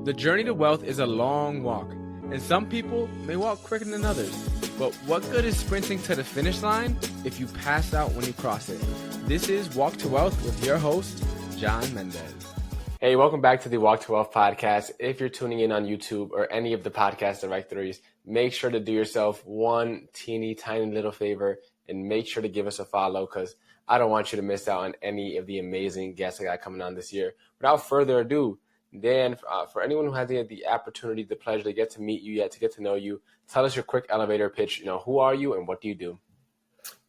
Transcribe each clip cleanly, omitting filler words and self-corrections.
The journey to wealth is a long walk, and some people may walk quicker than others. But what good is sprinting to the finish line if you pass out when you cross it? This is Walk to Wealth with your host, John Mendez. Hey, welcome back to the Walk to Wealth podcast. If you're tuning in on YouTube or any of the podcast directories, make sure to do yourself one teeny tiny little favor and make sure to give us a follow, because I don't want you to miss out on any of the amazing guests I got coming on this year. Without further ado, Dan, for anyone who hasn't had the opportunity, the pleasure to get to meet you yet, to get to know you, tell us your quick elevator pitch. Who are you and what do you do?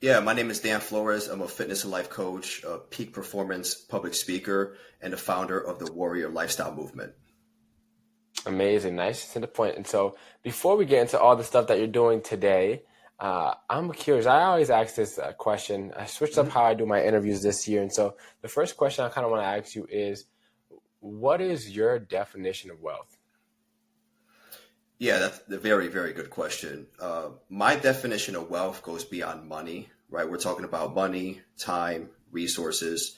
Yeah, my name is Dan Flores. I'm a fitness and life coach, a peak performance public speaker, and the founder of the Warrior Lifestyle Movement. Amazing. Nice to the point. And so before we get into all the stuff that you're doing today, I'm curious. I always ask this question. I switched up how I do my interviews this year. And so the first question I kind of want to ask you is, what is your definition of wealth? Yeah, that's a very, very good question. My definition of wealth goes beyond money, right? We're talking about money, time, resources,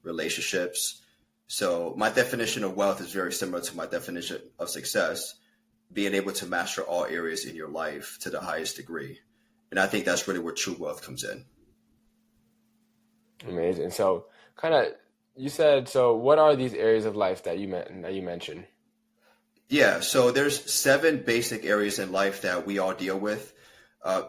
relationships. So my definition of wealth is very similar to my definition of success, being able to master all areas in your life to the highest degree. And I think that's really where true wealth comes in. Amazing. So you said, so what are these areas of life that you mentioned? Yeah, so there's 7 basic areas in life that we all deal with.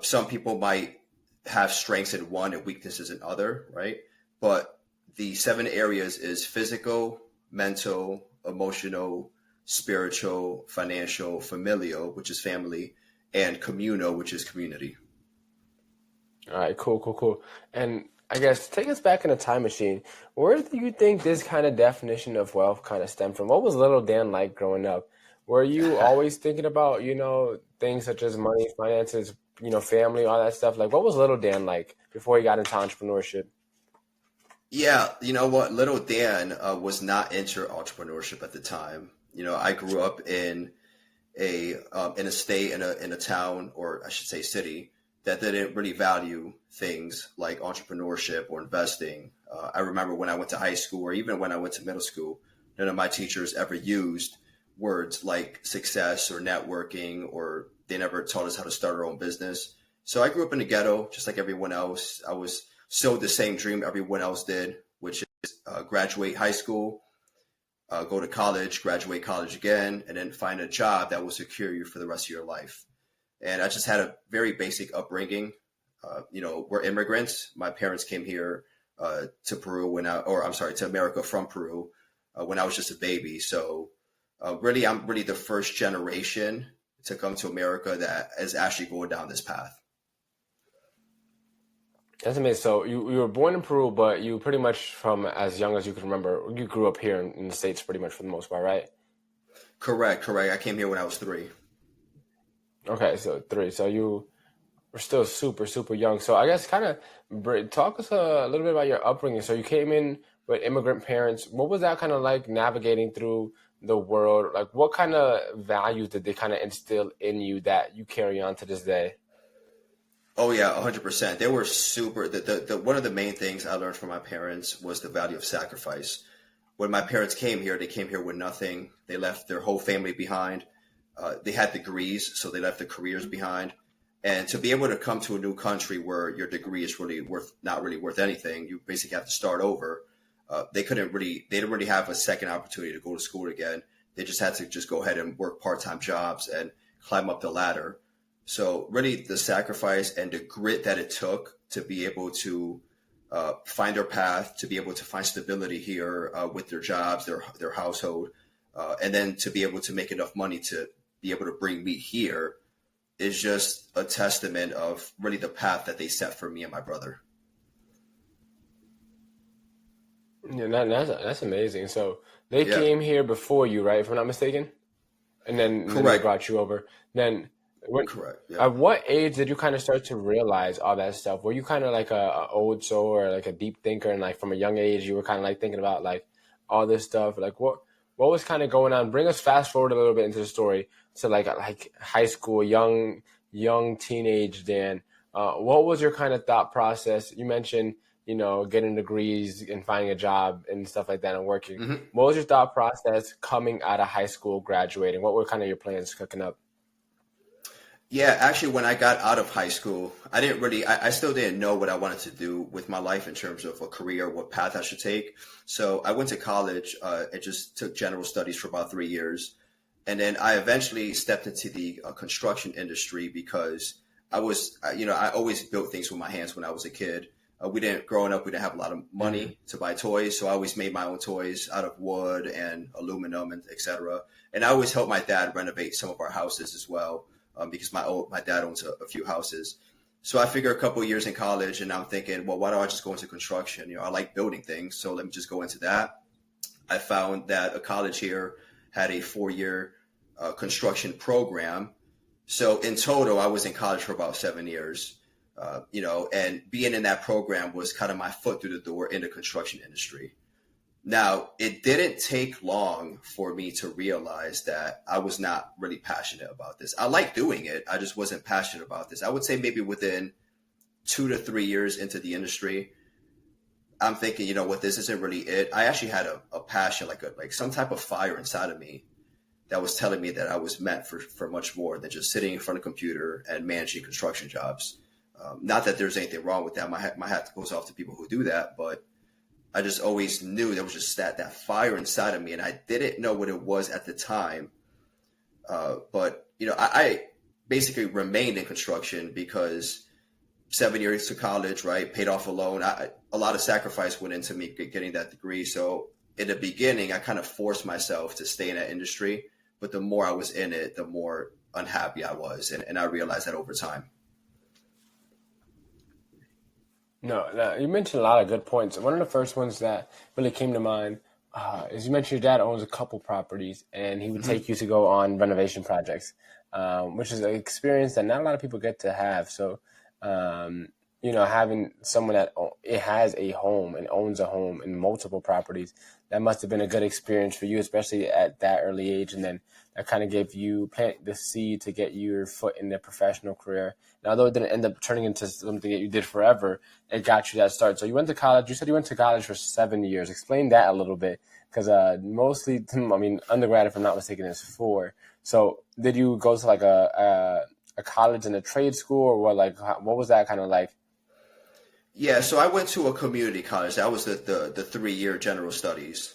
Some people might have strengths in one and weaknesses in other, right? But the 7 areas is physical, mental, emotional, spiritual, financial, familial, which is family, and communal, which is community. All right, cool. And I guess take us back in a time machine. Where do you think this kind of definition of wealth kind of stemmed from? What was little Dan like growing up? Were you always thinking about, things such as money, finances, family, all that stuff? Like, what was little Dan like before he got into entrepreneurship? Yeah, you know what? Little Dan was not into entrepreneurship at the time. I grew up in a state, in a town, or I should say city, that didn't really value things like entrepreneurship or investing. I remember when I went to high school, or even when I went to middle school, none of my teachers ever used words like success or networking, or they never taught us how to start our own business. So I grew up in the ghetto, just like everyone else. I was sold the same dream everyone else did, which is graduate high school, go to college, graduate college again, and then find a job that will secure you for the rest of your life. And I just had a very basic upbringing. We're immigrants. My parents came here to Peru to America from Peru when I was just a baby. So really, I'm really the first generation to come to America that is actually going down this path. That's amazing. So you were born in Peru, but you pretty much, from as young as you can remember, you grew up here in the States pretty much for the most part, right? Correct. I came here when I was 3. Okay, so 3. So you were still super, super young. So I guess kind of talk us a little bit about your upbringing. So you came in with immigrant parents. What was that kind of like navigating through the world? Like, what kind of values did they kind of instill in you that you carry on to this day? Oh yeah, 100%. They were super. One of the main things I learned from my parents was the value of sacrifice. When my parents came here, they came here with nothing. They left their whole family behind. They had degrees, so they left their careers behind. And to be able to come to a new country where your degree is not really worth anything, you basically have to start over. They didn't really have a second opportunity to go to school again. They just had to just go ahead and work part-time jobs and climb up the ladder. So really the sacrifice and the grit that it took to be able to find their path, to be able to find stability here with their jobs, their household, and then to be able to make enough money to be able to bring me here is just a testament of really the path that they set for me and my brother. Yeah, that's amazing. So they came here before you, right? If I'm not mistaken, and then they brought you over. Then Correct. Yeah. At what age did you kind of start to realize all that stuff? Were you kind of like a old soul or like a deep thinker, and like from a young age you were kind of like thinking about like all this stuff? Like what was kind of going on? Bring us fast forward a little bit into the story to like high school, young teenage Dan. What was your kind of thought process? You mentioned getting degrees and finding a job and stuff like that and working. Mm-hmm. What was your thought process coming out of high school, graduating? What were kind of your plans cooking up? Yeah, actually, when I got out of high school, I still didn't know what I wanted to do with my life in terms of a career, what path I should take. So I went to college and just took general studies for about 3 years. And then I eventually stepped into the construction industry because I always built things with my hands when I was a kid. Growing up, we didn't have a lot of money to buy toys. So I always made my own toys out of wood and aluminum and et cetera. And I always helped my dad renovate some of our houses as well. Because my dad owns a few houses. So I figure a couple of years in college and I'm thinking, well, why don't I just go into construction? I like building things. So let me just go into that. I found that a college here had a 4-year construction program. So in total, I was in college for about 7 years, and being in that program was kind of my foot through the door in the construction industry. Now, it didn't take long for me to realize that I was not really passionate about this. I like doing it. I just wasn't passionate about this. I would say maybe within 2 to 3 years into the industry, I'm thinking, this isn't really it. I actually had a passion, like some type of fire inside of me that was telling me that I was meant for much more than just sitting in front of a computer and managing construction jobs. Not that there's anything wrong with that. My hat goes off to people who do that, but I just always knew there was just that fire inside of me, and I didn't know what it was at the time. But I basically remained in construction because 7 years to college, right, paid off a loan. A lot of sacrifice went into me getting that degree. So in the beginning, I kind of forced myself to stay in that industry. But the more I was in it, the more unhappy I was, and I realized that over time. No, you mentioned a lot of good points. One of the first ones that really came to mind is you mentioned your dad owns a couple properties, and he would take you to go on renovation projects, which is an experience that not a lot of people get to have. So, having someone that it has a home and owns a home and multiple properties, that must have been a good experience for you, especially at that early age. And then that kind of gave you plant the seed to get your foot in the professional career. And although it didn't end up turning into something that you did forever, it got you that start. So you went to college. You said you went to college for 7 years. Explain that a little bit, because mostly, undergrad, if I'm not mistaken, is 4. So did you go to like a college and a trade school, or what was that kind of like? Yeah, so I went to a community college. That was the 3-year general studies.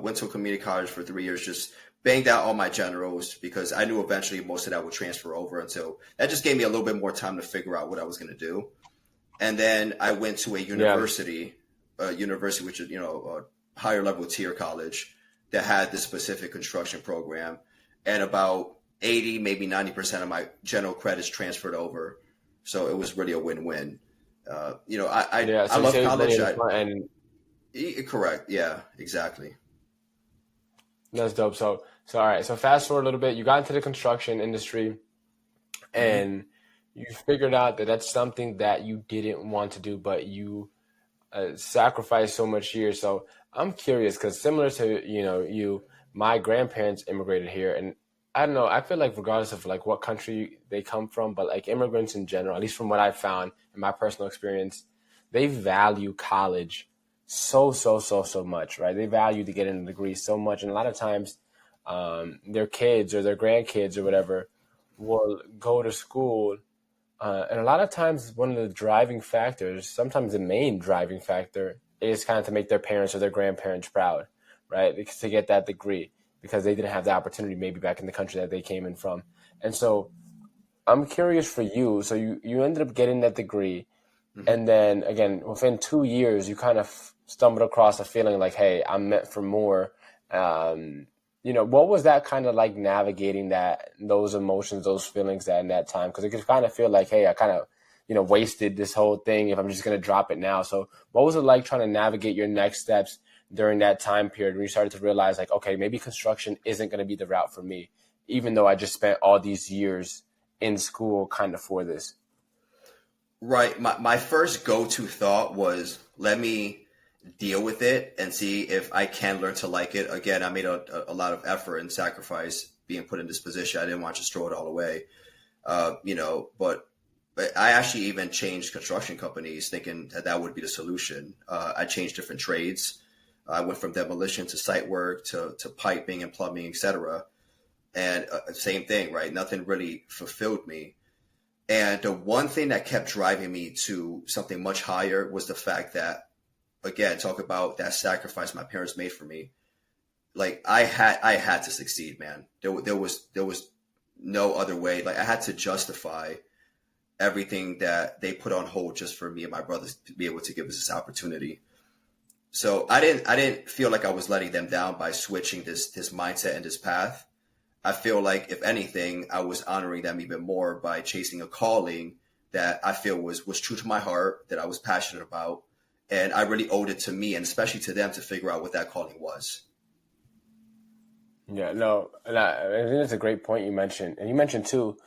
Went to a community college for 3 years, just banged out all my generals because I knew eventually most of that would transfer over. And so that just gave me a little bit more time to figure out what I was going to do. And then I went to a university, which is, a higher level tier college that had this specific construction program. And about 80, maybe 90% of my general credits transferred over. So it was really a win-win. I love college. Correct. Yeah, exactly. That's dope. So all right. So fast forward a little bit. You got into the construction industry, and you figured out that that's something that you didn't want to do, but you sacrificed so much years. So I'm curious because similar to my grandparents immigrated here, and I don't know. I feel like regardless of like what country they come from, but like immigrants in general, at least from what I've found in my personal experience, they value college so much, right? They value to get a degree so much. And a lot of times their kids or their grandkids or whatever will go to school. And a lot of times one of the driving factors, sometimes the main driving factor, is kind of to make their parents or their grandparents proud, right? Because to get that degree, because they didn't have the opportunity maybe back in the country that they came in from. And so I'm curious for you. So you ended up getting that degree. And then again, within 2 years, you kind of stumbled across a feeling like, hey, I'm meant for more. What was that kind of like navigating those emotions, those feelings in that time? Because it could kind of feel like, hey, I kind of, wasted this whole thing if I'm just going to drop it now. So what was it like trying to navigate your next steps during that time period when you started to realize like, okay, maybe construction isn't going to be the route for me, even though I just spent all these years in school kind of for this? Right. My first go-to thought was, let me deal with it and see if I can learn to like it. Again, I made a lot of effort and sacrifice being put in this position. I didn't want to just throw it all away, but But I actually even changed construction companies thinking that that would be the solution. I changed different trades. I went from demolition to site work to piping and plumbing, etc. And same thing, right? Nothing really fulfilled me. And the one thing that kept driving me to something much higher was the fact that, again, talk about that sacrifice my parents made for me. Like I had to succeed, man. There was no other way. Like I had to justify everything that they put on hold just for me and my brothers to be able to give us this opportunity. So I didn't feel like I was letting them down by switching this mindset and this path. I feel like if anything, I was honoring them even more by chasing a calling that I feel was true to my heart, that I was passionate about. And I really owed it to me and especially to them to figure out what that calling was. Yeah, no, and I think that's a great point you mentioned. And you mentioned too,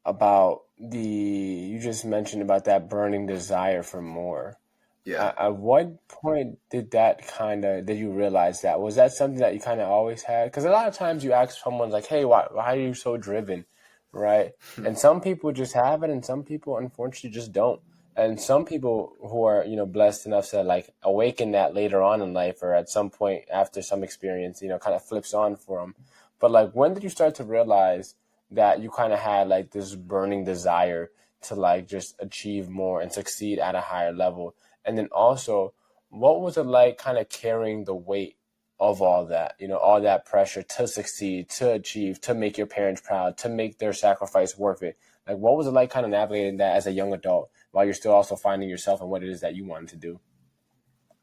about you just mentioned about that burning desire for more. Yeah. At what point did you realize that? Was that something that you kind of always had? Because a lot of times you ask someone like, hey, why are you so driven? Right? And some people just have it and some people unfortunately just don't. And some people who are, blessed enough to like awaken that later on in life or at some point after some experience, kind of flips on for them. But like, when did you start to realize that you kind of had like this burning desire to like just achieve more and succeed at a higher level? And then also, what was it like kind of carrying the weight of all that, all that pressure to succeed, to achieve, to make your parents proud, to make their sacrifice worth it? Like, what was it like kind of navigating that as a young adult while you're still also finding yourself and what it is that you wanted to do?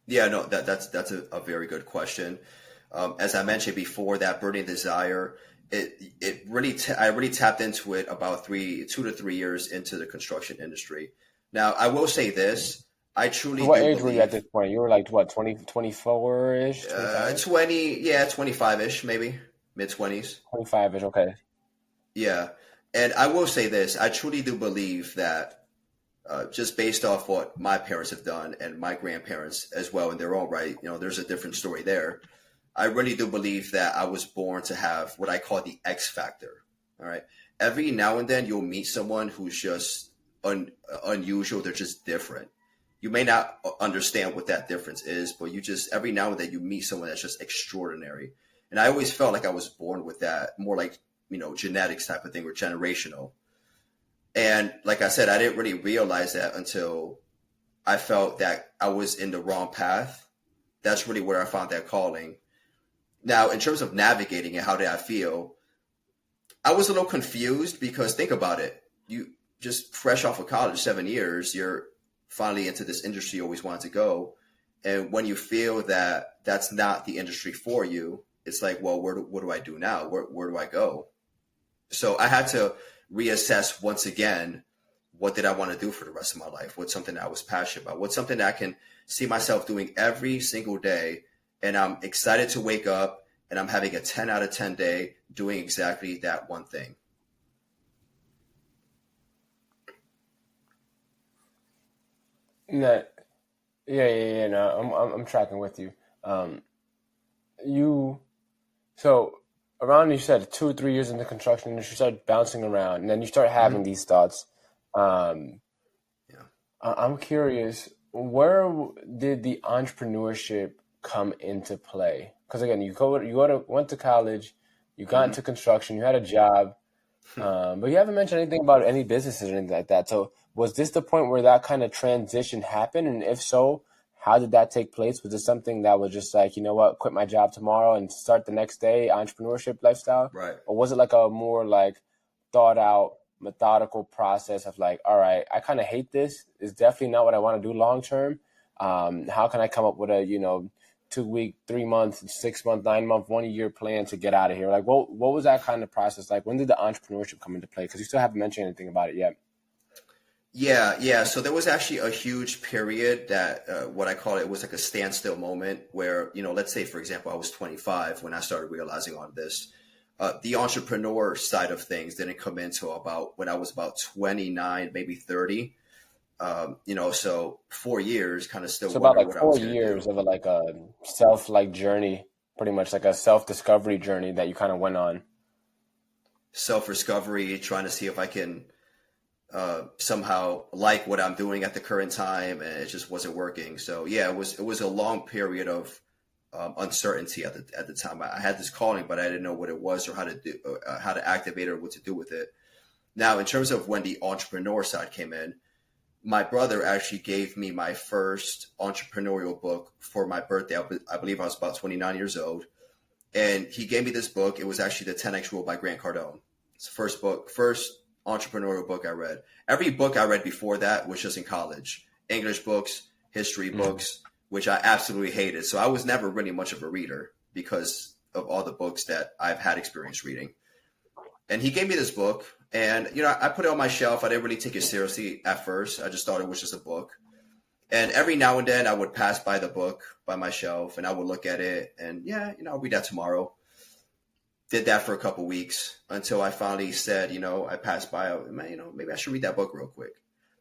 Yeah, no, that's a very good question. As I mentioned before, that burning desire, I really tapped into it about 2 to 3 years into the construction industry. Now, I will say this. I truly So what do age were you at this point? You were like, what, 20, 24-ish, 25? 25-ish, maybe mid-20s. 25-ish, okay. Yeah. And I will say this. I truly do believe that just based off what my parents have done and my grandparents as well in their own right, there's a different story there. I really do believe that I was born to have what I call the X factor. All right. Every now and then you'll meet someone who's just unusual. They're just different. You may not understand what that difference is, but every now and then you meet someone that's just extraordinary. And I always felt like I was born with that, more like, genetics type of thing or generational. And like I said, I didn't really realize that until I felt that I was in the wrong path. That's really where I found that calling. Now, in terms of navigating it, how did I feel? I was a little confused because think about it. You just fresh off of college, 7 years, you're finally into this industry you always wanted to go. And when you feel that that's not the industry for you, it's like, well, what do I do now? Where do I go? So I had to reassess once again, what did I want to do for the rest of my life? What's something that I was passionate about? What's something that I can see myself doing every single day? And I'm excited to wake up and I'm having a 10 out of 10 day doing exactly that one thing. No, yeah. No, I'm tracking with you. You so around you said 2 or 3 years in the construction industry, you started bouncing around, and then you start having these thoughts. Um, Yeah. I'm curious, where did the entrepreneurship come into play? Because again, went to college, you got into construction, you had a job, but you haven't mentioned anything about any businesses or anything like that. So was this the point where that kind of transition happened? And if so, how did that take place? Was it something that was just like, you know what, quit my job tomorrow and start the next day, entrepreneurship lifestyle? Right. Or was it like a more like thought out, methodical process of like, all right, I kind of hate this. It's definitely not what I want to do long term. How can I come up with a, 2 week, 3 month, 6 month, 9 month, 1 year plan to get out of here? Like, what was that kind of process like? When did the entrepreneurship come into play? Because you still haven't mentioned anything about it yet. Yeah. So there was actually a huge period that what I call it was like a standstill moment where, let's say, for example, I was 25 when I started realizing on this. The entrepreneur side of things didn't come into about when I was about 29, maybe 30. So 4 years kind of still So about wondering like what I was 4 going to years do. of a self journey, pretty much like a self-discovery journey that you kind of went on. Self-discovery, trying to see if I can somehow like what I'm doing at the current time, and it just wasn't working. So yeah, it was a long period of uncertainty at the time. I had this calling, but I didn't know what it was or how to activate it or what to do with it. Now, in terms of when the entrepreneur side came in, my brother actually gave me my first entrepreneurial book for my birthday. I believe I was about 29 years old. And he gave me this book. It was actually the 10X Rule by Grant Cardone. It's the first entrepreneurial book I read. Every book I read before that was just in college. English books, history books, which I absolutely hated. So I was never really much of a reader because of all the books that I've had experience reading. And he gave me this book. And, I put it on my shelf. I didn't really take it seriously at first. I just thought it was just a book. And every now and then I would pass by the book by my shelf and I would look at it and I'll read that tomorrow. Did that for a couple weeks until I finally said, I passed by, maybe I should read that book real quick.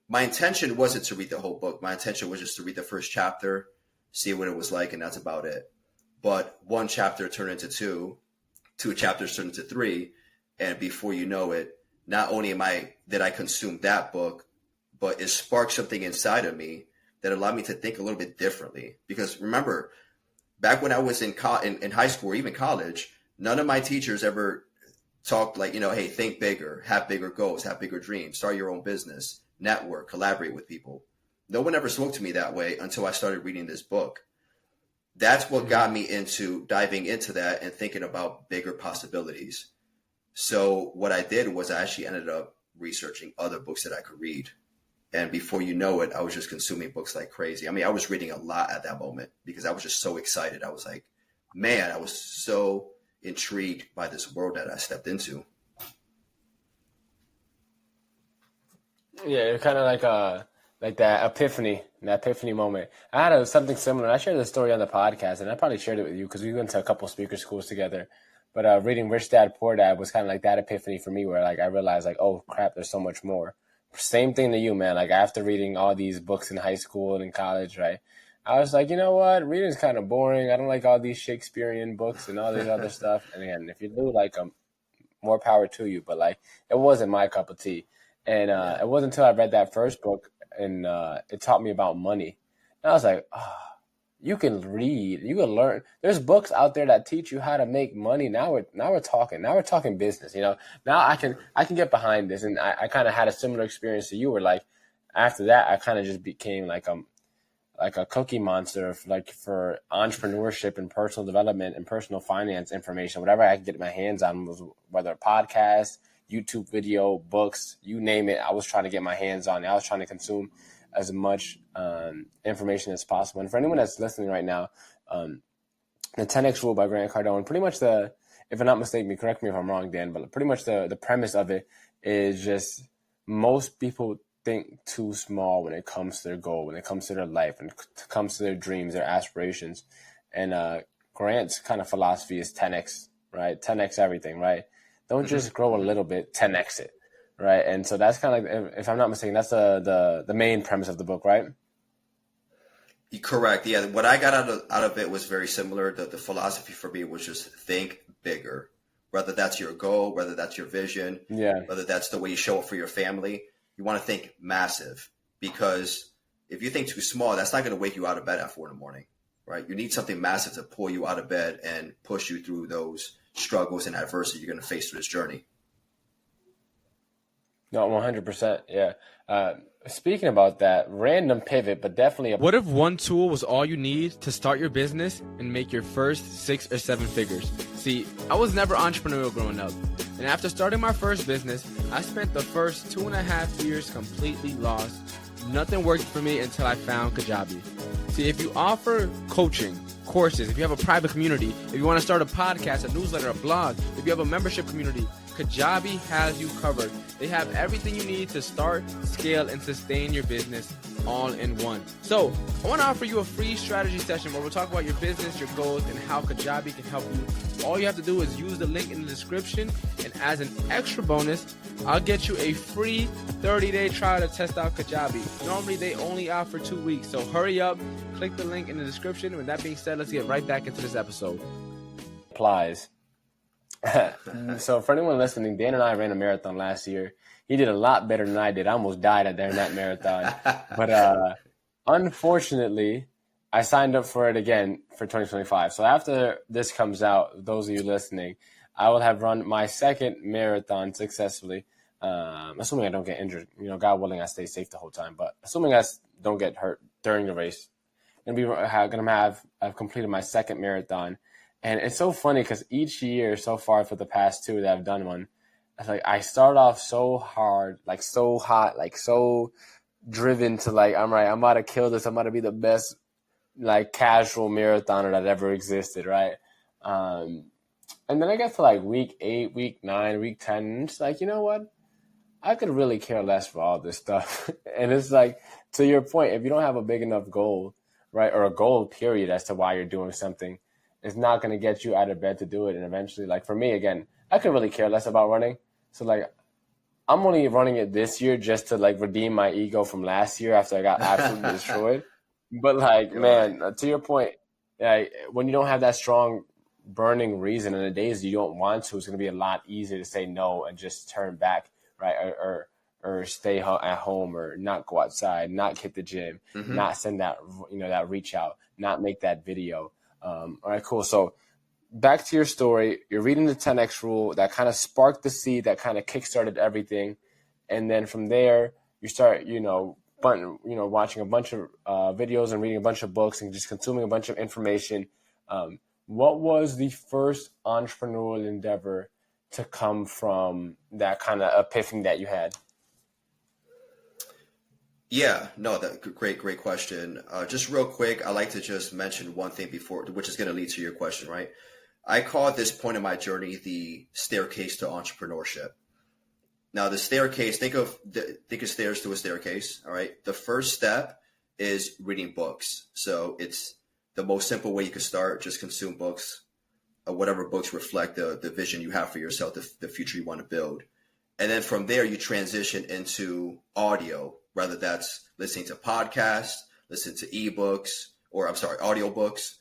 My intention wasn't to read the whole book. My intention was just to read the first chapter, see what it was like, and that's about it. But one chapter turned into two chapters turned into three. And before you know it, not only did I consume that book, but it sparked something inside of me that allowed me to think a little bit differently. Because remember, back when I was in high school or even college, none of my teachers ever talked like, hey, think bigger, have bigger goals, have bigger dreams, start your own business, network, collaborate with people. No one ever spoke to me that way until I started reading this book. That's what got me into diving into that and thinking about bigger possibilities. So what I did was I actually ended up researching other books that I could read. And before you know it, I was just consuming books like crazy. I mean, I was reading a lot at that moment because I was just so excited. I was like, man, I was so intrigued by this world that I stepped into. Yeah, you're kind of like that epiphany moment. I had something similar. I shared this story on the podcast, and I probably shared it with you because we went to a couple speaker schools together. But reading Rich Dad, Poor Dad was kind of like that epiphany for me where like I realized like, oh, crap, there's so much more. Same thing to you, man. Like after reading all these books in high school and in college, right, I was like, you know what? Reading's kind of boring. I don't like all these Shakespearean books and all this other stuff. And again, if you do like them, more power to you. But like it wasn't my cup of tea. And it wasn't until I read that first book and it taught me about money. And I was like, you can read, you can learn. There's books out there that teach you how to make money. Now we're talking business. Now I can get behind this. And I kind of had a similar experience to you, where like after that I kind of just became like a cookie monster for entrepreneurship and personal development and personal finance information. Whatever I could get my hands on, was whether a podcast, YouTube video, books, you name it. I was trying to get my hands on it. I was trying to consume as much information as possible. And for anyone that's listening right now, the 10X Rule by Grant Cardone, pretty much if I'm not mistaken, correct me if I'm wrong, Dan, but pretty much the premise of it is just most people think too small when it comes to their goal, when it comes to their life, when it comes to their dreams, their aspirations. And Grant's kind of philosophy is 10X, right? 10X everything, right? Don't just grow a little bit, 10X it. Right. And so that's kind of like, if I'm not mistaken, that's the main premise of the book, right? Correct. Yeah. What I got out of it was very similar. The philosophy for me was just think bigger, whether that's your goal, whether that's your vision, whether that's the way you show up for your family. You want to think massive, because if you think too small, that's not going to wake you out of bed at 4 a.m, right? You need something massive to pull you out of bed and push you through those struggles and adversity you're going to face through this journey. No, 100%. Yeah. Speaking about that, random pivot, but definitely. What if one tool was all you need to start your business and make your first 6 or 7 figures? See, I was never entrepreneurial growing up. And after starting my first business, I spent the first 2.5 years completely lost. Nothing worked for me until I found Kajabi. See, if you offer coaching, courses, if you have a private community, if you want to start a podcast, a newsletter, a blog, if you have a membership community, Kajabi has you covered. They have everything you need to start, scale, and sustain your business all in one. So I want to offer you a free strategy session where we'll talk about your business, your goals, and how Kajabi can help you. All you have to do is use the link in the description, and as an extra bonus, I'll get you a free 30-day trial to test out Kajabi. Normally, they only offer 2 weeks, so hurry up, click the link in the description. With that being said, let's get right back into this episode. Applies. So for anyone listening, Dan and I ran a marathon last year. He did a lot better than I did. I almost died during that marathon. But unfortunately, I signed up for it again for 2025. So after this comes out, those of you listening, I will have run my second marathon successfully. Assuming I don't get injured. God willing, I stay safe the whole time. But assuming I don't get hurt during the race, I've completed my second marathon. And it's so funny because each year so far for the past two that I've done one, it's like I start off so hard, like so hot, like so driven to like, I'm about to kill this. I'm about to be the best like casual marathoner that ever existed, right? And then I get to like week 8, week 9, week 10, and it's like, you know what? I could really care less for all this stuff. And it's like, to your point, if you don't have a big enough goal, right, or a goal period as to why you're doing something, it's not going to get you out of bed to do it. And eventually, like for me, again, I could really care less about running. So like, I'm only running it this year just to like redeem my ego from last year after I got absolutely destroyed. But like, man, to your point, when you don't have that strong burning reason, and the days you don't want to, it's going to be a lot easier to say no and just turn back, right? Or stay at home, or not go outside, not hit the gym, not send that, that reach out, not make that video. All right, cool. So back to your story. You're reading the 10X rule that kind of sparked the seed that kind of kickstarted everything. And then from there, you start, watching a bunch of videos and reading a bunch of books and just consuming a bunch of information. What was the first entrepreneurial endeavor to come from that kind of epiphany that you had? Yeah, no, great question. Just real quick, I like to just mention one thing before, which is going to lead to your question, right? I call this point in my journey the staircase to entrepreneurship. Now, the staircase, think of stairs to a staircase. All right. The first step is reading books. So it's the most simple way you can start. Just consume books, whatever books reflect the vision you have for yourself, the future you want to build. And then from there, you transition into audio, whether that's listening to podcasts, listening to audiobooks,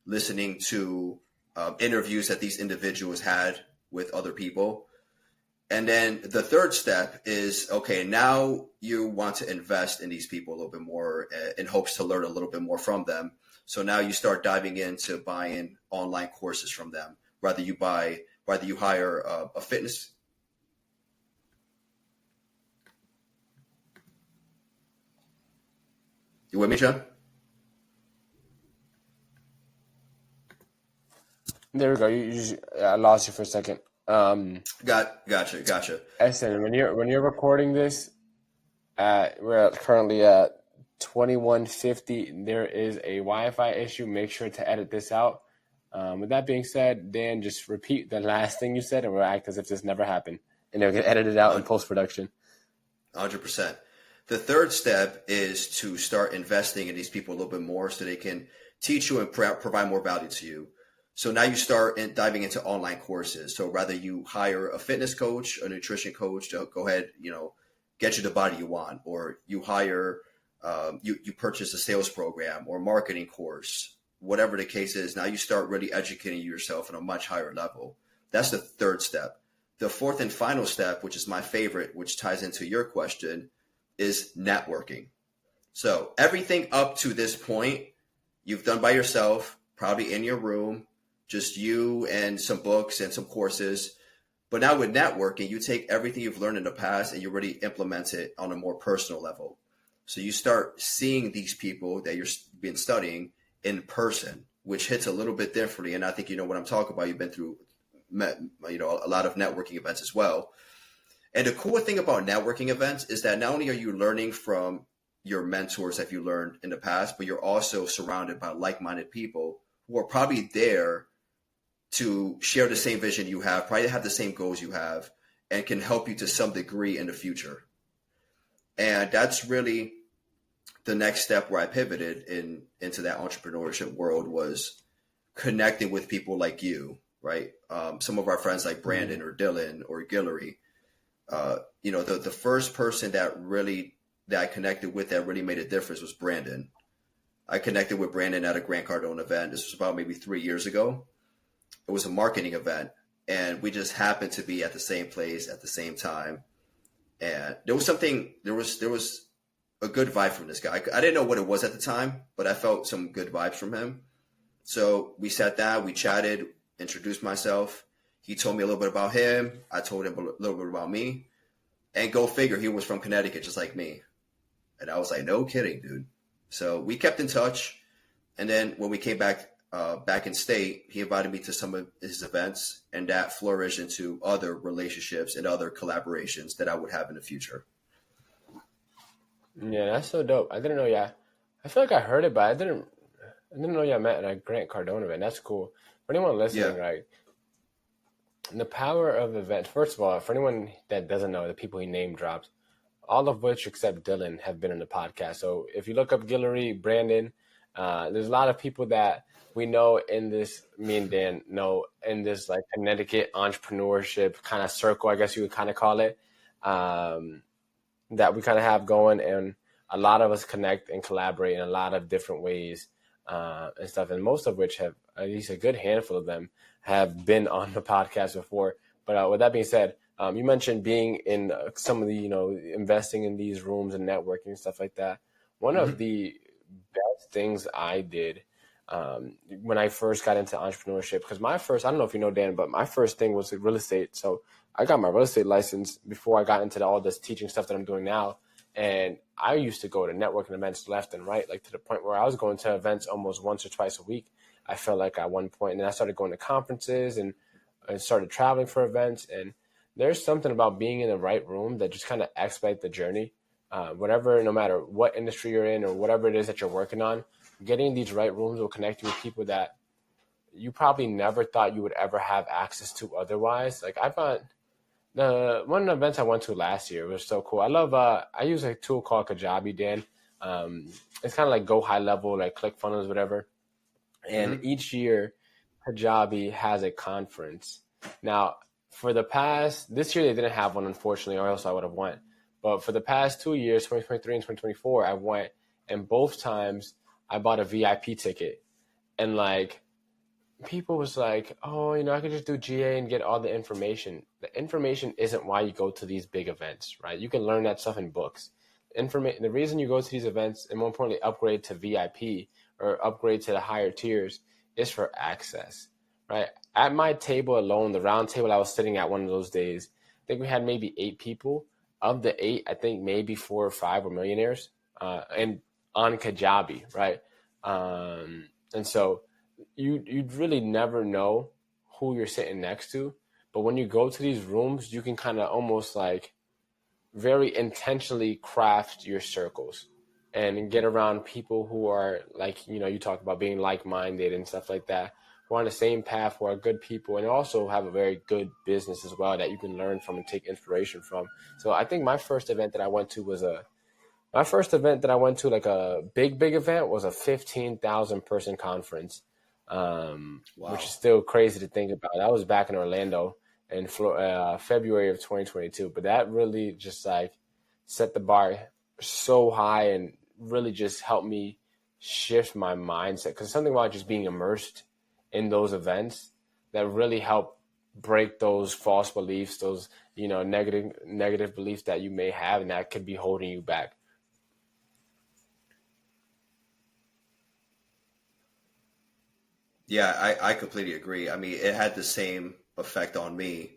listening to interviews that these individuals had with other people. And then the third step is, okay, now you want to invest in these people a little bit more in hopes to learn a little bit more from them. So now you start diving into buying online courses from them, whether you hire a fitness. You with me, John? There we go. I lost you for a second. Gotcha. Listen, when you're recording this, we're currently at 21:50. There is a Wi-Fi issue. Make sure to edit this out. With that being said, Dan, just repeat the last thing you said, and we'll act as if this never happened, and they'll get edited out in post-production. 100%. The third step is to start investing in these people a little bit more so they can teach you and provide more value to you. So now you start diving into online courses. So rather you hire a fitness coach, a nutrition coach to go ahead, get you the body you want, or you hire, you purchase a sales program or marketing course, whatever the case is. Now you start really educating yourself on a much higher level. That's the third step. The fourth and final step, which is my favorite, which ties into your question, is networking. So everything up to this point, you've done by yourself, probably in your room, just you and some books and some courses. But now with networking, you take everything you've learned in the past and you really implement it on a more personal level. So you start seeing these people that you've been studying in person, which hits a little bit differently. And I think you know what I'm talking about. You've been through, a lot of networking events as well. And the cool thing about networking events is that not only are you learning from your mentors that you learned in the past, but you're also surrounded by like-minded people who are probably there to share the same vision you have, probably have the same goals you have, and can help you to some degree in the future. And that's really the next step where I pivoted into that entrepreneurship world, was connecting with people like you, right? Some of our friends like Brandon or Dylan or Guillory. The first person that I connected with that really made a difference was Brandon. I connected with Brandon at a Grant Cardone event. This was about maybe 3 years ago. It was a marketing event. and we just happened to be at the same place at the same time. And there was a good vibe from this guy. I didn't know what it was at the time, but I felt some good vibes from him. So we sat down, we chatted, introduced myself. He told me a little bit about him. I told him a little bit about me. And go figure, he was from Connecticut, just like me. And I was like, no kidding, dude. So we kept in touch. And then when we came back in state, he invited me to some of his events, and that flourished into other relationships and other collaborations that I would have in the future. Yeah, that's so dope. I didn't know. Yeah, I feel like I heard it, but I didn't know you met at a Grant Cardone event. That's cool. For anyone listening, right? The power of events. First of all, for anyone that doesn't know, the people he name drops, all of which except Dylan have been on the podcast. So if you look up Guillory, Brandon, there's a lot of people that we know in this. Me and Dan know in this like Connecticut entrepreneurship kind of circle, I guess you would kind of call it. That we kind of have going, and a lot of us connect and collaborate in a lot of different ways and stuff, and most of which have, at least a good handful of them, have been on the podcast before. But with that being said, you mentioned being in some of the, investing in these rooms and networking and stuff like that. One of the best things I did when I first got into entrepreneurship, because I don't know if you know, Dan, but my first thing was real estate. So I got my real estate license before I got into all this teaching stuff that I'm doing now. And I used to go to networking events left and right, like to the point where I was going to events almost once or twice a week. I felt like at one point, and then I started going to conferences and I started traveling for events. And there's something about being in the right room that just kind of expedite the journey. No matter what industry you're in or whatever it is that you're working on, getting in these right rooms will connect you with people that you probably never thought you would ever have access to otherwise. Like I found one of the events I went to last year was so cool. I use a tool called Kajabi, Dan. It's kind of like go high level, like ClickFunnels, whatever. And each year, Kajabi has a conference. Now, this year they didn't have one, unfortunately, or else I would have went. But for the past 2 years, 2023 and 2024, I went, and both times I bought a VIP ticket. And like, people was like, oh, I could just do GA and get all the information. The information isn't why you go to these big events, right? You can learn that stuff in books. The reason you go to these events, and more importantly, upgrade to VIP or upgrade to the higher tiers, is for access, right? At my table alone, the round table I was sitting at one of those days, I think we had maybe 8 people. Of the 8, I think maybe 4 or 5 were millionaires, and on Kajabi, right? And so you'd really never know who you're sitting next to. But when you go to these rooms, you can kind of almost like very intentionally craft your circles and get around people who are like, you talk about being like-minded and stuff like that, who are on the same path, who are good people, and also have a very good business as well that you can learn from and take inspiration from. So I think my first event that I went to like a big event, was a 15,000 person conference. Wow. Which is still crazy to think about. That was back in Orlando in February of 2022. But that really just like set the bar so high and really just helped me shift my mindset. Because something about just being immersed in those events that really help break those false beliefs, those negative beliefs that you may have and that could be holding you back. Yeah, I completely agree. I mean, it had the same effect on me.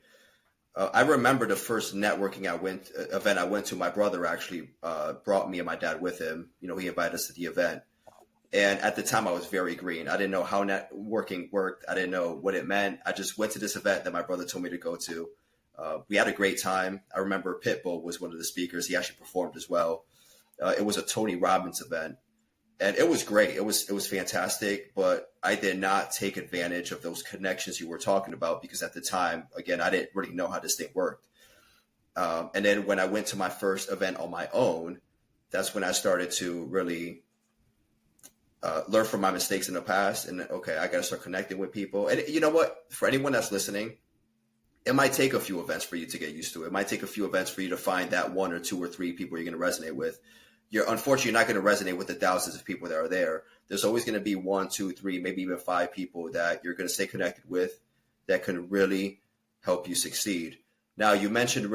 I remember the first networking event I went to. My brother actually brought me and my dad with him. He invited us to the event. And at the time, I was very green. I didn't know how networking worked. I didn't know what it meant. I just went to this event that my brother told me to go to. We had a great time. I remember Pitbull was one of the speakers. He actually performed as well. It was a Tony Robbins event. And it was great. It was fantastic, but I did not take advantage of those connections you were talking about because at the time, again, I didn't really know how this thing worked. And then when I went to my first event on my own, that's when I started to really learn from my mistakes in the past. And okay, I got to start connecting with people. And you know what? For anyone that's listening, it might take a few events for you to get used to it. It might take a few events for you to find that 1 or 2 or 3 people you're going to resonate with. Unfortunately, you're not going to resonate with the thousands of people that are there. There's always going to be 1, 2, 3, maybe even 5 people that you're going to stay connected with that can really help you succeed. Now, you mentioned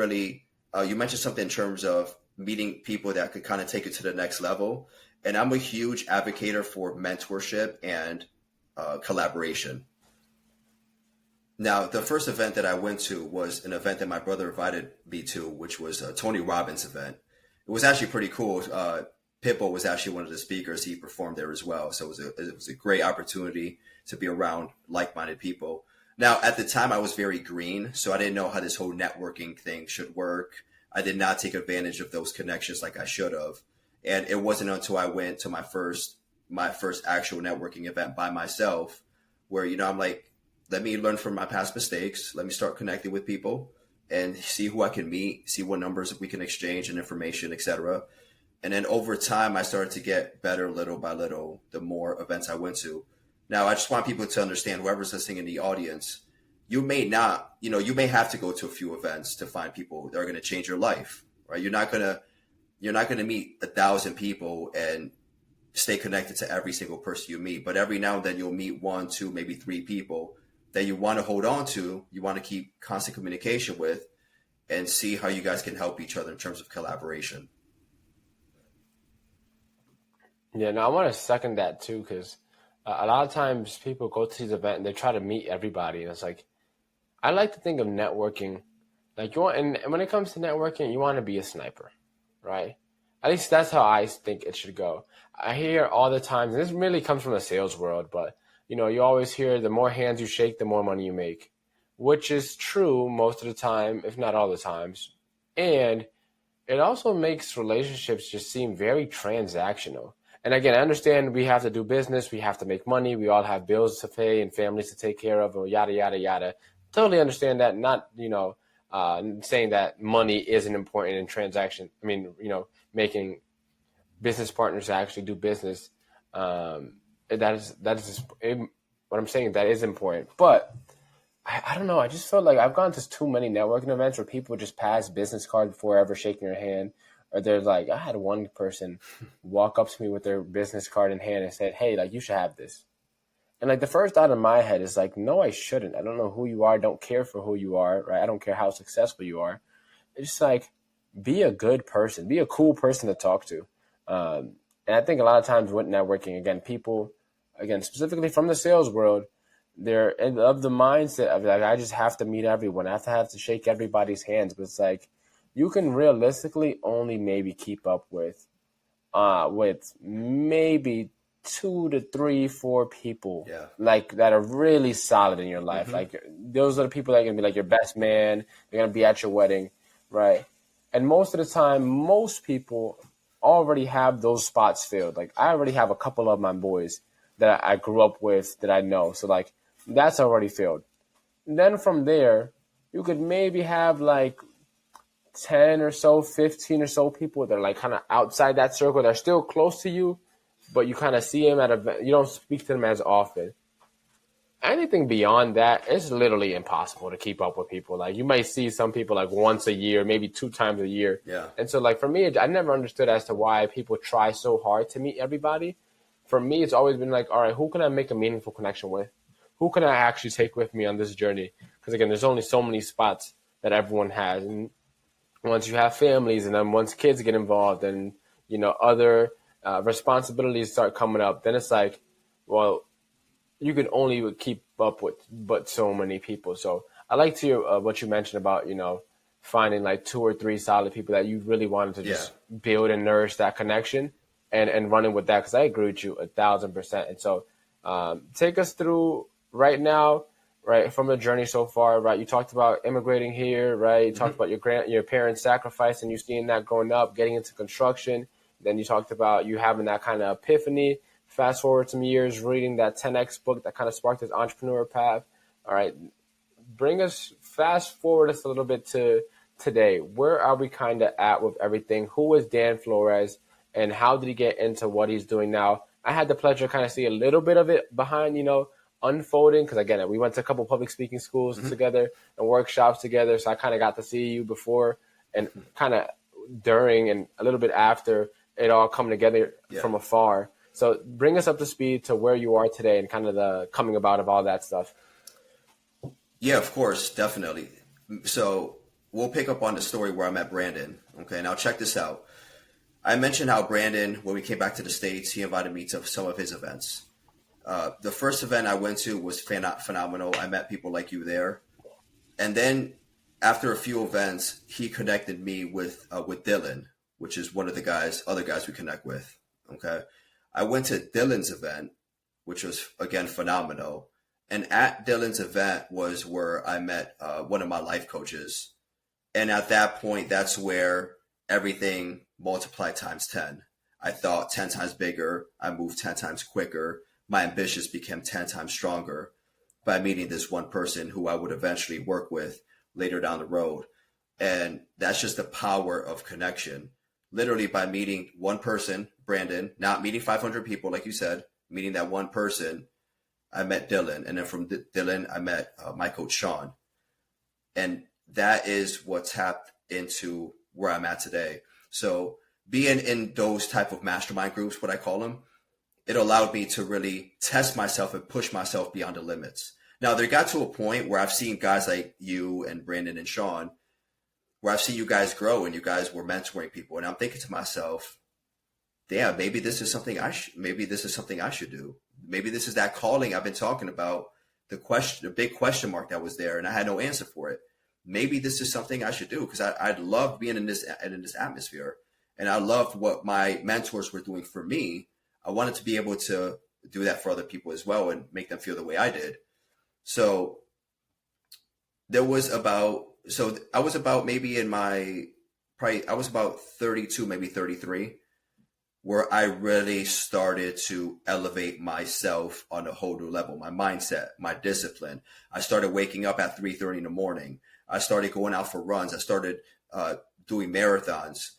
something in terms of meeting people that could kind of take you to the next level. And I'm a huge advocate for mentorship and collaboration. Now, the first event that I went to was an event that my brother invited me to, which was a Tony Robbins event. It was actually pretty cool. Pitbull was actually one of the speakers. He performed there as well. So it was a great opportunity to be around like-minded people. Now, at the time, I was very green, so I didn't know how this whole networking thing should work. I did not take advantage of those connections like I should have. And it wasn't until I went to my first actual networking event by myself where, I'm like, let me learn from my past mistakes. Let me start connecting with people and see who I can meet, see what numbers we can exchange and information, etc. And then over time, I started to get better little by little, the more events I went to. Now, I just want people to understand, whoever's listening in the audience, you may have to go to a few events to find people that are going to change your life, right? You're not going to meet 1,000 people and stay connected to every single person you meet. But every now and then you'll meet 1, 2, maybe 3 people that you want to hold on to, you want to keep constant communication with, and see how you guys can help each other in terms of collaboration. Yeah, no, I want to second that too, because a lot of times people go to these events and they try to meet everybody. And it's like, I like to think of networking, like and when it comes to networking, you want to be a sniper, right? At least that's how I think it should go. I hear all the time, and this really comes from the sales world, but you always hear the more hands you shake, the more money you make, which is true most of the time, if not all the times. And it also makes relationships just seem very transactional. And again, I understand we have to do business, we have to make money, we all have bills to pay and families to take care of, or yada, yada, yada. Totally understand that, not, saying that money isn't important in transaction. I mean, making business partners to actually do business, that is what I'm saying. That is important, but I don't know. I just felt like I've gone to too many networking events where people just pass business cards before ever shaking your hand, or they're like, I had one person walk up to me with their business card in hand and said, "Hey, like, you should have this." And like the first thought in my head is like, no, I shouldn't. I don't know who you are. I don't care for who you are, right? I don't care how successful you are. It's just like, be a good person, be a cool person to talk to. And I think a lot of times with networking, again, people, specifically from the sales world, they're of the mindset of like, I just have to meet everyone. I have to shake everybody's hands. But it's like, you can realistically only maybe keep up with maybe 2 to 3, 4 people, like that are really solid in your life. Mm-hmm. Like those are the people that are gonna be like your best man. They're gonna be at your wedding, right? And most of the time, most people already have those spots filled. Like I already have a couple of my boys that I grew up with that I know. So like that's already filled. And then from there, you could maybe have like 10 or so, 15 or so people that are like kind of outside that circle. They're still close to you, but you kind of see them you don't speak to them as often. Anything beyond that, it's literally impossible to keep up with people. Like you might see some people like once a year, maybe 2 times a year. Yeah. And so like for me, I never understood as to why people try so hard to meet everybody. For me, it's always been like, all right, who can I make a meaningful connection with? Who can I actually take with me on this journey? Because again, there's only so many spots that everyone has. And once you have families and then once kids get involved and, other responsibilities start coming up, then it's like, well, you can only keep up with but so many people. So I like to hear what you mentioned about, finding like 2 or 3 solid people that you really wanted to just build and nourish that connection and running with that. Cause I agree with you 1,000%. And so take us through right now, right, from the journey so far, right? You talked about immigrating here, right? You talked about your parents' sacrifice and you seeing that growing up, getting into construction. Then you talked about you having that kind of epiphany. Fast forward some years, reading that 10X book that kind of sparked this entrepreneur path. All right, fast forward us a little bit to today. Where are we kind of at with everything? Who is Dan Flores and how did he get into what he's doing now? I had the pleasure to kind of see a little bit of it behind, unfolding, because again, we went to a couple public speaking schools together and workshops together. So I kind of got to see you before and kind of during and a little bit after it all come together from afar. So bring us up to speed to where you are today and kind of the coming about of all that stuff. Yeah, of course, definitely. So we'll pick up on the story where I met Brandon. Okay, now check this out. I mentioned how Brandon, when we came back to the States, he invited me to some of his events. The first event I went to was phenomenal. I met people like you there. And then after a few events, he connected me with Dylan, which is one of the other guys we connect with. Okay. I went to Dylan's event, which was, again, phenomenal. And at Dylan's event was where I met one of my life coaches. And at that point, that's where everything multiplied times 10. I thought 10 times bigger. I moved 10 times quicker. My ambitions became 10 times stronger by meeting this one person who I would eventually work with later down the road. And that's just the power of connection. Literally by meeting one person, Brandon, not meeting 500 people, like you said, meeting that one person, I met Dylan. And then from Dylan, I met my coach, Sean. And that is what tapped into where I'm at today. So being in those type of mastermind groups, what I call them, it allowed me to really test myself and push myself beyond the limits. Now, there got to a point where I've seen guys like you and Brandon and Sean, where I've seen you guys grow and you guys were mentoring people. And I'm thinking to myself, damn, maybe this is something I should do. Maybe this is that calling I've been talking about, the big question mark that was there, and I had no answer for it. Maybe this is something I should do, because I loved being in this atmosphere, and I loved what my mentors were doing for me. I wanted to be able to do that for other people as well and make them feel the way I did. So I was about I was about 32, maybe 33, where I really started to elevate myself on a whole new level, my mindset, my discipline. I started waking up at 3:30 in the morning. I started going out for runs. I started doing marathons.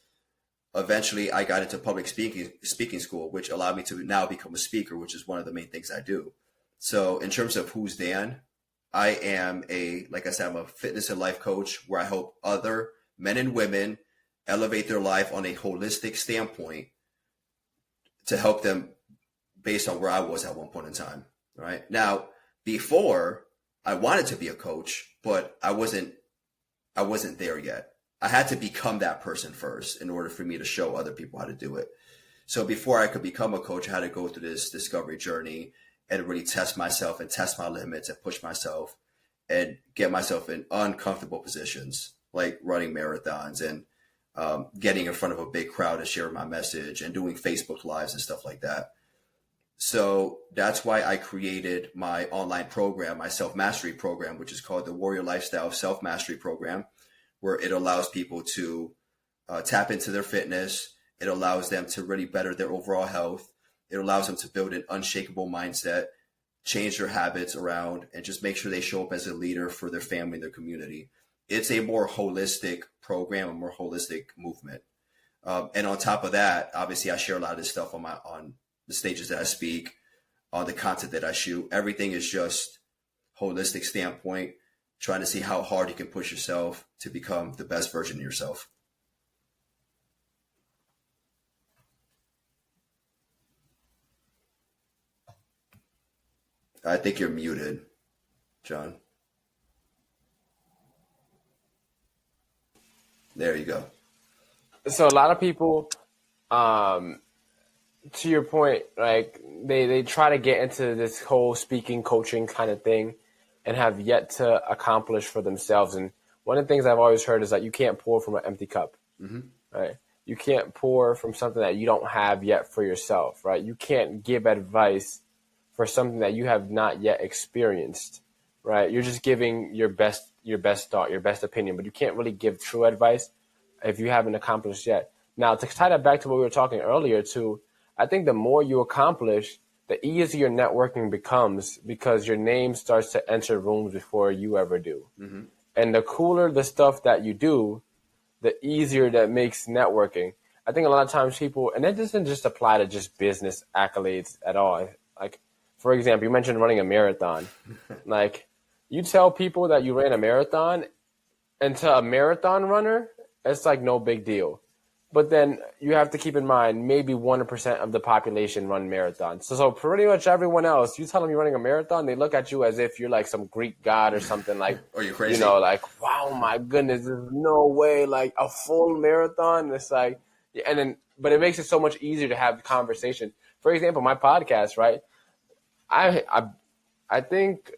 Eventually, I got into public speaking school, which allowed me to now become a speaker, which is one of the main things I do. So in terms of who's Dan, I am I'm a fitness and life coach where I help other men and women elevate their life on a holistic standpoint to help them based on where I was at one point in time. Right now, before I wanted to be a coach, but I wasn't there yet. I had to become that person first in order for me to show other people how to do it. So before I could become a coach, I had to go through this discovery journey and really test myself and test my limits and push myself and get myself in uncomfortable positions, like running marathons and getting in front of a big crowd and sharing my message and doing Facebook Lives and stuff like that. So that's why I created my online program, my self-mastery program, which is called the Warrior Lifestyle Self-Mastery Program, where it allows people to tap into their fitness. It allows them to really better their overall health. It allows them to build an unshakable mindset, change their habits around, and just make sure they show up as a leader for their family and their community. It's a more holistic program, a more holistic movement. And on top of that, obviously, I share a lot of this stuff on the stages that I speak, on the content that I shoot. Everything is just holistic standpoint, trying to see how hard you can push yourself to become the best version of yourself. I think you're muted, John. There you go. So a lot of people, to your point, like they try to get into this whole speaking, coaching kind of thing and have yet to accomplish for themselves. And one of the things I've always heard is that you can't pour from an empty cup, right? You can't pour from something that you don't have yet for yourself, right? You can't give advice for something that you have not yet experienced, right? You're just giving your best thought, your best opinion, but you can't really give true advice if you haven't accomplished yet. Now, to tie that back to what we were talking earlier too, I think the more you accomplish, the easier networking becomes because your name starts to enter rooms before you ever do. Mm-hmm. And the cooler the stuff that you do, the easier that makes networking. I think a lot of times people, and that doesn't just apply to just business accolades at all. Like, for example, you mentioned running a marathon. Like, you tell people that you ran a marathon, and to a marathon runner, it's like no big deal. But then you have to keep in mind maybe 1% of the population run marathons. So pretty much everyone else, you tell them you're running a marathon, they look at you as if you're like some Greek god or something, like, Or you're crazy. you know, like, wow, my goodness, there's no way, like a full marathon. And it's like, and then, but it makes it so much easier to have the conversation. For example, my podcast, right? I think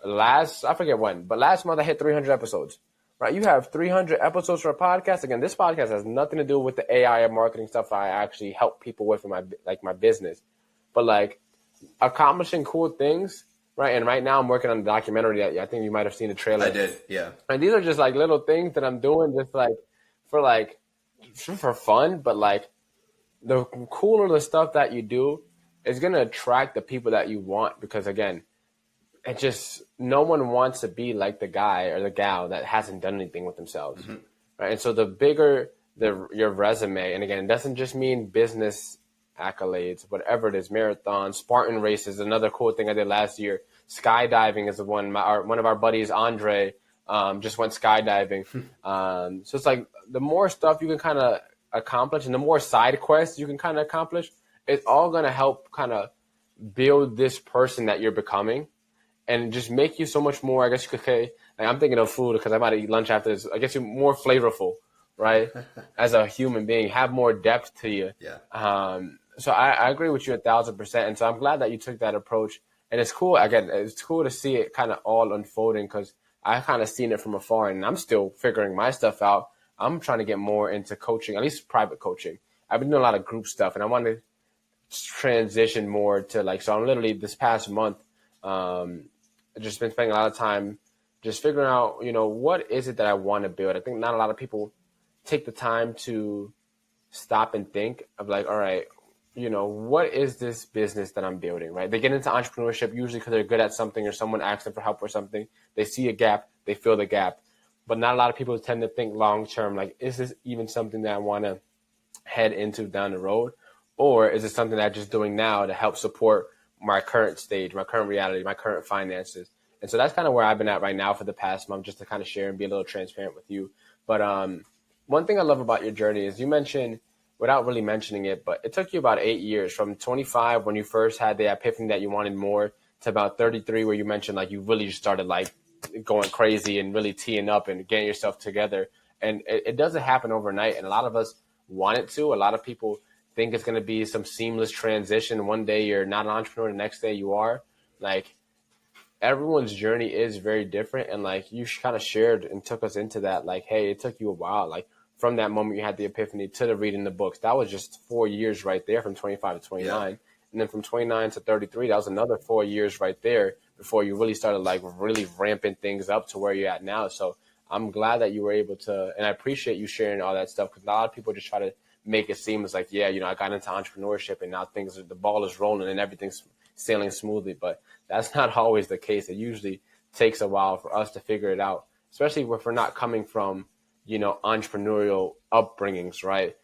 I forget when, but last month I hit 300 episodes. Right, you have 300 episodes for a podcast. Again, this podcast has nothing to do with the AI and marketing stuff I actually help people with in my business, but like accomplishing cool things, right? And right now I'm working on a documentary that I think you might have seen the trailer. I did, yeah. And these are just like little things that I'm doing just for fun, but like the cooler the stuff that you do is gonna attract the people that you want, because again, it just, no one wants to be like the guy or the gal that hasn't done anything with themselves, right? And so the bigger your resume, and again, it doesn't just mean business accolades, whatever it is, marathons, Spartan races, another cool thing I did last year. Skydiving is the one. One of our buddies, Andre, just went skydiving. So it's like the more stuff you can kind of accomplish, and the more side quests you can kind of accomplish, it's all going to help kind of build this person that you're becoming. And just make you so much more, I guess you could say, like I'm thinking of food because I might eat lunch after this. I guess you're more flavorful, right? As a human being, have more depth to you. Yeah. So I agree with you 1,000%. And so I'm glad that you took that approach. And it's cool. Again, it's cool to see it kind of all unfolding, because I kind of seen it from afar, and I'm still figuring my stuff out. I'm trying to get more into coaching, at least private coaching. I've been doing a lot of group stuff, and I want to transition more to like, so I'm literally this past month, I've just been spending a lot of time just figuring out, you know, what is it that I want to build? I think not a lot of people take the time to stop and think of like, all right, you know, what is this business that I'm building, right? They get into entrepreneurship usually because they're good at something or someone asks them for help or something. They see a gap, they fill the gap. But not a lot of people tend to think long term, like, is this even something that I want to head into down the road? Or is it something that I'm just doing now to help support my current stage, my current reality, my current finances? And so that's kind of where I've been at right now for the past month, just to kind of share and be a little transparent with you. But one thing I love about your journey is you mentioned, without really mentioning it, but it took you about 8 years, from 25 when you first had the epiphany that you wanted more, to about 33 where you mentioned like you really just started like going crazy and really teeing up and getting yourself together. And it doesn't happen overnight. And a lot of us want it to. A lot of people think it's going to be some seamless transition. One day you're not an entrepreneur, the next day you are. Like, everyone's journey is very different. And like you kind of shared and took us into that, like, hey, it took you a while. Like from that moment you had the epiphany to the reading the books, that was just 4 years right there, from 25 to 29. Yeah. And then from 29 to 33, that was another 4 years right there before you really started like really ramping things up to where you're at now. So I'm glad that you were able to, and I appreciate you sharing all that stuff, because a lot of people just try to make it seem as like, yeah, you know, I got into entrepreneurship and now the ball is rolling and everything's sailing smoothly. But that's not always the case. It usually takes a while for us to figure it out, especially if we're not coming from, you know, entrepreneurial upbringings, right?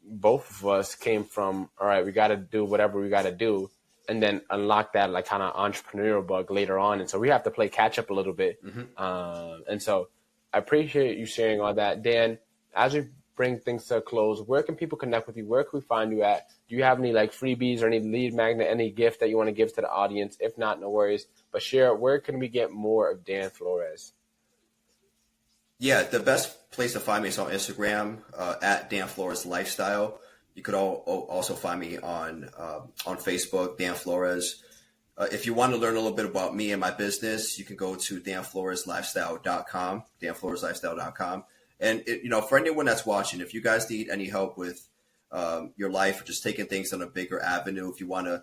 Both of us came from, all right, we got to do whatever we got to do, and then unlock that like kind of entrepreneurial bug later on. And so we have to play catch up a little bit. Mm-hmm. And so I appreciate you sharing all that. Dan, as we bring things to a close, where can people connect with you? Where can we find you at? Do you have any like freebies or any lead magnet, any gift that you want to give to the audience? If not, no worries. But share, where can we get more of Dan Flores? Yeah, the best place to find me is on Instagram, at Dan Flores Lifestyle. You could also find me on Facebook, Dan Flores. If you want to learn a little bit about me and my business, you can go to danfloreslifestyle.com, danfloreslifestyle.com. And, you know, for anyone that's watching, if you guys need any help with your life or just taking things on a bigger avenue, if you want to,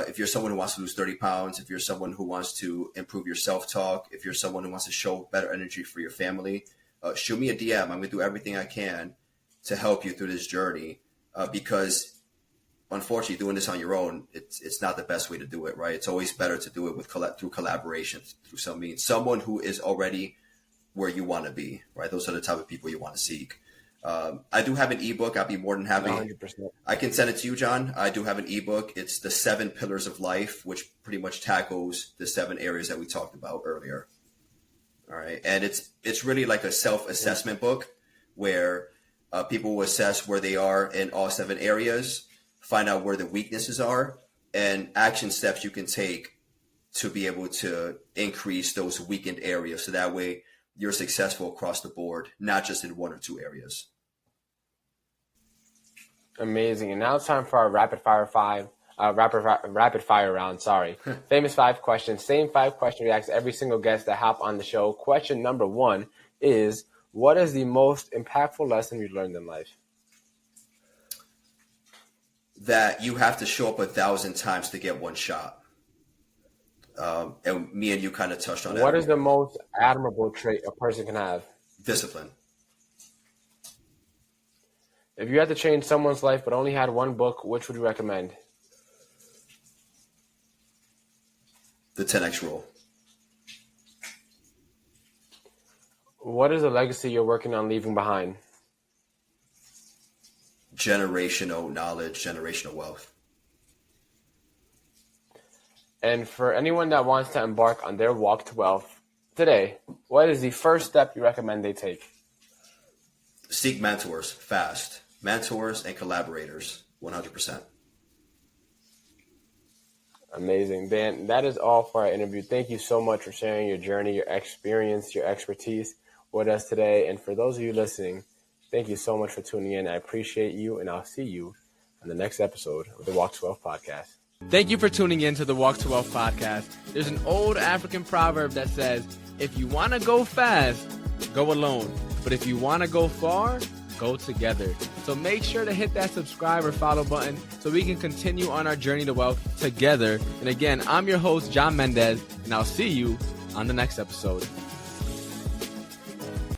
if you're someone who wants to lose 30 pounds, if you're someone who wants to improve your self-talk, if you're someone who wants to show better energy for your family, shoot me a DM. I'm going to do everything I can to help you through this journey, because unfortunately doing this on your own, it's not the best way to do it, right? It's always better to do it through collaboration, through someone who is already where you want to be, right? Those are the type of people you want to seek. I do have an ebook. I'd be more than happy. 100%. I can send it to you, John. I do have an ebook. It's the 7 Pillars of Life, which pretty much tackles the 7 areas that we talked about earlier. All right. And it's really like a self-assessment book where People will assess where they are in all 7 areas, find out where the weaknesses are, and action steps you can take to be able to increase those weakened areas. So that way you're successful across the board, not just in 1 or 2 areas. Amazing. And now it's time for our rapid fire round. Sorry. Famous 5 questions. Same 5 questions we ask every single guest that hop on the show. Question number 1 is, what is the most impactful lesson you learned in life? That you have to show up 1,000 times to get one shot. And me and you kind of touched on that. What is the most admirable trait a person can have? Discipline. If you had to change someone's life but only had one book, which would you recommend? The 10X Rule. What is the legacy you're working on leaving behind? Generational knowledge, generational wealth. And for anyone that wants to embark on their walk to wealth today, what is the first step you recommend they take? Seek mentors fast. Mentors and collaborators, 100%. Amazing. Dan, that is all for our interview. Thank you so much for sharing your journey, your experience, your expertise with us today. And for those of you listening, thank you so much for tuning in. I appreciate you, and I'll see you on the next episode of the Walk to Wealth podcast. Thank you for tuning in to the Walk to Wealth podcast. There's an old African proverb that says, if you want to go fast, go alone. But if you want to go far, go together. So make sure to hit that subscribe or follow button so we can continue on our journey to wealth together. And again, I'm your host, John Mendez, and I'll see you on the next episode.